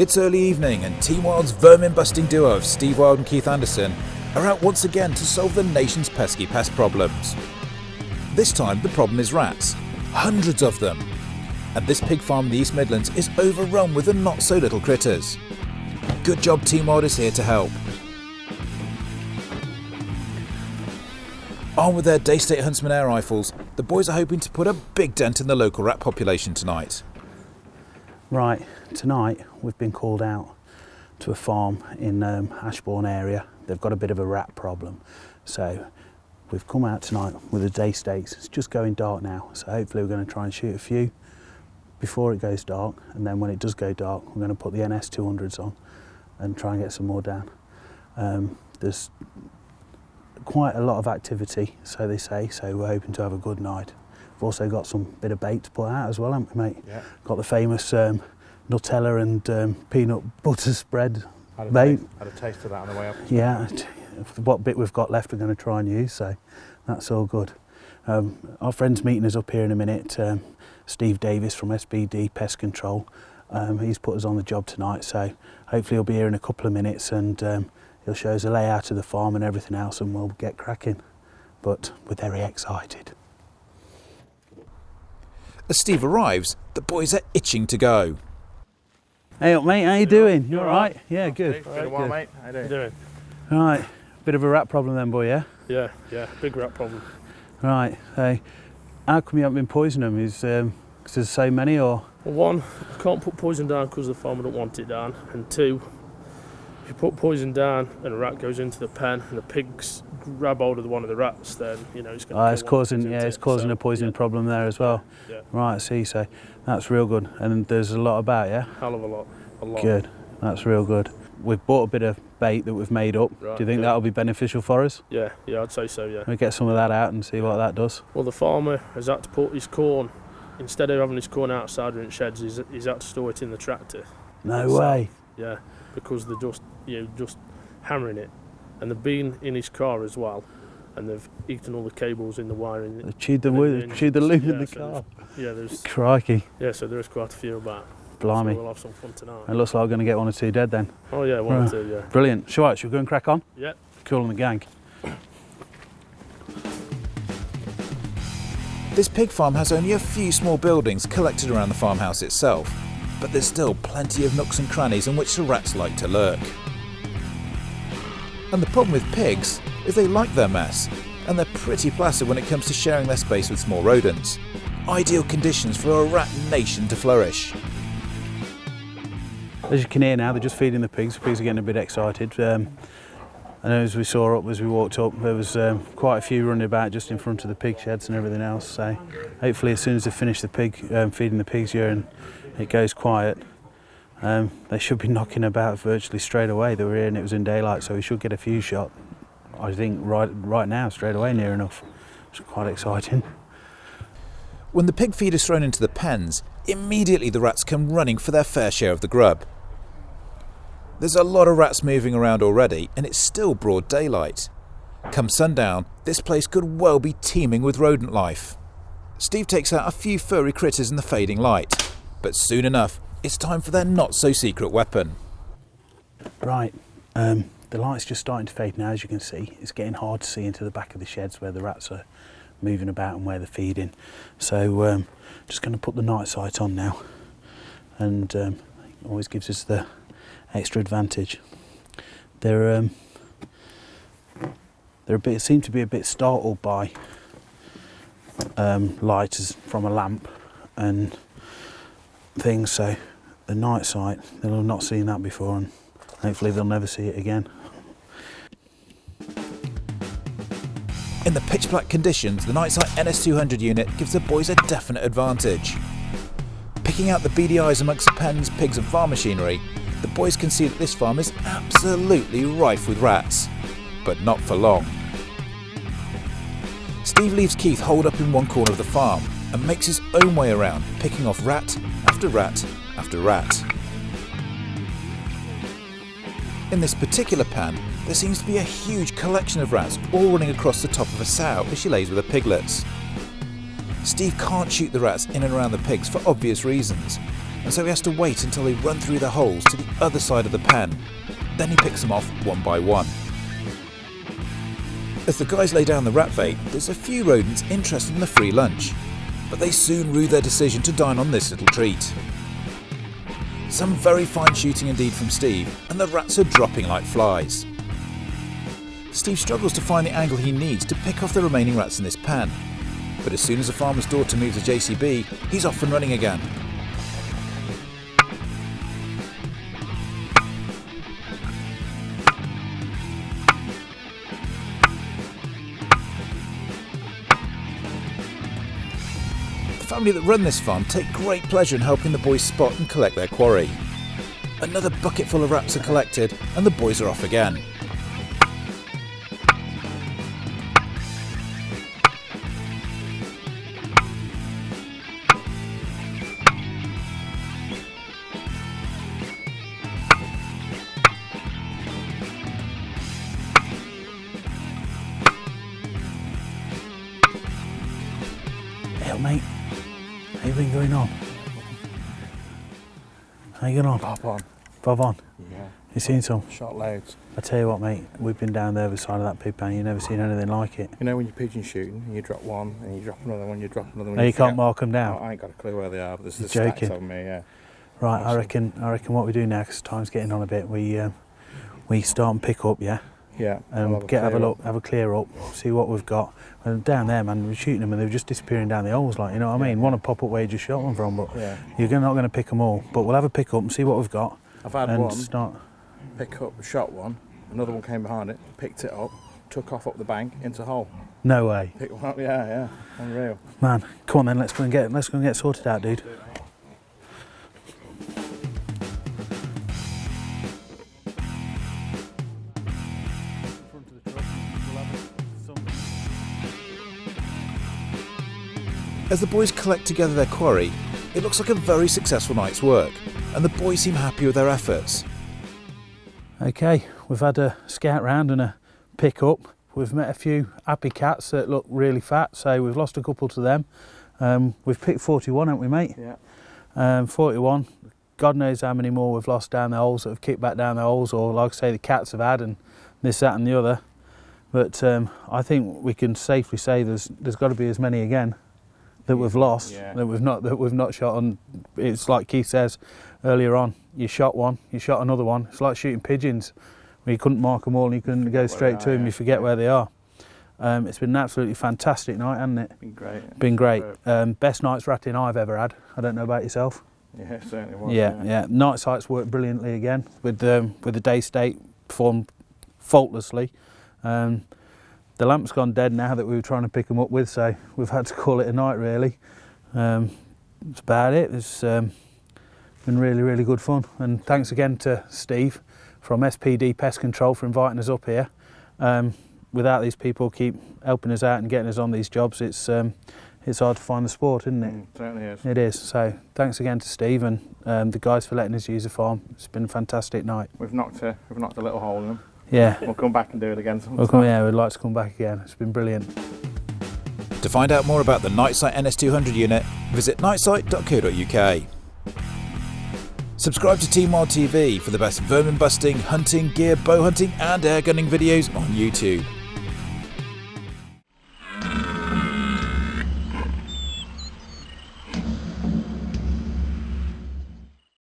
It's early evening and Team Wild's vermin-busting duo of Steve Wild and Keith Anderson are out once again to solve the nation's pesky pest problems. This time the problem is rats, hundreds of them. And this pig farm in the East Midlands is overrun with the not-so-little critters. Good job Team Wild is here to help. Armed with their Daystate Hunstman air rifles, the boys are hoping to put a big dent in the local rat population tonight. Right, tonight we've been called out to a farm in Ashbourne area. They've got a bit of a rat problem. So we've come out tonight with the Daystates. It's just going dark now, so hopefully we're going to try and shoot a few before it goes dark, and then when it does go dark we're going to put the NS200s on and try and get some more down. There's quite a lot of activity, so they say, so we're hoping to have a good night. We've also got some bit of bait to put out as well, haven't we, mate? Yeah. Got the famous Nutella and peanut butter spread bait. Had a taste of that on the way up. Yeah, what bit we've got left we're going to try and use, so that's all good. Our friend's meeting us up here in a minute, Steve Davis from SBD Pest Control. He's put us on the job tonight, so hopefully he'll be here in a couple of minutes and he'll show us the layout of the farm and everything else, and we'll get cracking. But we're very excited. As Steve arrives, the boys are itching to go. Hey up, mate, how you doing? You all right? Yeah, good. It's been a while, mate. How you doing? Right, bit of a rat problem then, boy, yeah? Yeah, big rat problem. Right, hey, how come you haven't been poisoning them? Is because there's so many, or? Well, one, I can't put poison down because the farmer don't want it down, and two, if you put poison down and a rat goes into the pen and the pigs grab hold of one of the rats, then you know it's going to. It's causing a poisoning problem there as well. Yeah. Right, I see. So that's real good, and there's a lot about, yeah. Hell of a lot. Good, that's real good. We've bought a bit of bait that we've made up. Right, do you think yeah. that'll be beneficial for us? Yeah, I'd say so. Yeah. We'll get some of that out and see what that does. Well, the farmer has had to put his corn, instead of having his corn outside in sheds, he's had to store it in the tractor. No way. Yeah, because they're just hammering it, and they've been in his car as well, and they've eaten all the cables in the wiring. They chewed the wood, chewed the loop in the car. There's Crikey. Yeah, so there is quite a few about. Blimey. So we'll have some fun tonight. It looks like we're going to get one or two dead then. Oh yeah, one or two, yeah. Brilliant. Should we go and crack on? Yeah. Cool on the gang. This pig farm has only a few small buildings collected around the farmhouse itself, but there's still plenty of nooks and crannies in which the rats like to lurk. And the problem with pigs is they like their mess, and they're pretty placid when it comes to sharing their space with small rodents. Ideal conditions for a rat nation to flourish. As you can hear now, they're just feeding the pigs. The pigs are getting a bit excited. I know as we saw up, as we walked up, there was quite a few running about just in front of the pig sheds and everything else. So hopefully as soon as they finish the feeding the pigs here and it goes quiet, they should be knocking about virtually straight away. They were here and it was in daylight, so we should get a few shot, I think, right now, straight away, near enough. It's quite exciting. When the pig feed is thrown into the pens, immediately the rats come running for their fair share of the grub. There's a lot of rats moving around already, and it's still broad daylight. Come sundown, this place could well be teeming with rodent life. Steve takes out a few furry critters in the fading light, but soon enough, it's time for their not-so-secret weapon. Right, the light's just starting to fade now, as you can see. It's getting hard to see into the back of the sheds where the rats are moving about and where they're feeding. So just going to put the night sight on now, and it always gives us the extra advantage. They're seem to be a bit startled by light from a lamp and things, so the night sight, they'll have not seen that before, and hopefully they'll never see it again. In the pitch black conditions, the NiteSite NS200 unit gives the boys a definite advantage. Picking out the beady eyes amongst the pens, pigs and farm machinery, the boys can see that this farm is absolutely rife with rats, but not for long. Steve leaves Keith holed up in one corner of the farm and makes his own way around, picking off rat after rat after rat. In this particular pan, there seems to be a huge collection of rats all running across the top of a sow as she lays with her piglets. Steve can't shoot the rats in and around the pigs for obvious reasons, and so he has to wait until they run through the holes to the other side of the pen. Then he picks them off one by one. As the guys lay down the rat bait, there's a few rodents interested in the free lunch, but they soon rue their decision to dine on this little treat. Some very fine shooting indeed from Steve, and the rats are dropping like flies. Steve struggles to find the angle he needs to pick off the remaining rats in this pen, but as soon as the farmer's daughter moves a JCB, he's off and running again. The family that run this farm take great pleasure in helping the boys spot and collect their quarry. Another bucket full of rats are collected, and the boys are off again. Hey, mate. How you been going on? How you going on? Bob on. Bob on? Yeah. You seen some? Shot loads. I tell you what, mate, we've been down the other side of that pig pen, you've never seen anything like it. You know when you're pigeon shooting and you drop one and you drop another one, you drop another one. No, you can't forget- mark them down. Oh, I ain't got a clue where they are, but there's the You're stacks joking. of me, yeah. Right, I Awesome. reckon what we do now, because time's getting on a bit, we start and pick up, yeah? Yeah. And I'll have a clear look, up. have a clear up, see what we've got. And down there, man, we're shooting them and they're just disappearing down the holes, like, you know what I mean? One to pop up where you just shot them from, but Yeah. you're not going to pick them all. But we'll have a pick up and see what we've got. I've had and one start. pick up, shot one, another one came behind it, picked it up, took off up the bank into a hole. No way. Picked one up, yeah, unreal. Man, come on then, let's go and get sorted out, dude. As the boys collect together their quarry, it looks like a very successful night's work, and the boys seem happy with their efforts. Okay, we've had a scout round and a pick up. We've met a few happy cats that look really fat, so we've lost a couple to them. We've picked 41, haven't we, mate? Yeah. 41. God knows how many more we've lost down the holes that have kicked back down the holes, or like I say, the cats have had, and this, that, and the other. But I think we can safely say there's got to be as many again that we've lost, Yeah. that we've not shot. And it's like Keith says earlier on, you shot one, you shot another one. It's like shooting pigeons, where you couldn't mark them all and you couldn't go straight to them. Yeah. You forget where they are. It's been an absolutely fantastic night, hasn't it? Been great. Been great. Best night's ratting I've ever had. I don't know about yourself. Yeah, it certainly was. Yeah. NiteSite's worked brilliantly again with the Daystate, performed faultlessly. The lamp's gone dead now that we were trying to pick them up with, so we've had to call it a night really. That's about it. It's been really, really good fun. And thanks again to Steve from SPD Pest Control for inviting us up here. Without these people keep helping us out and getting us on these jobs, it's hard to find the sport, isn't it? Certainly is. It is. So thanks again to Steve and the guys for letting us use the farm. It's been a fantastic night. We've knocked a little hole in them. Yeah. We'll come back and do it again sometime. We'd like to come back again. It's been brilliant. To find out more about the NiteSite NS200 unit, visit nitesite.co.uk. Subscribe to Team Wild TV for the best vermin busting, hunting, gear, bow hunting and air gunning videos on YouTube.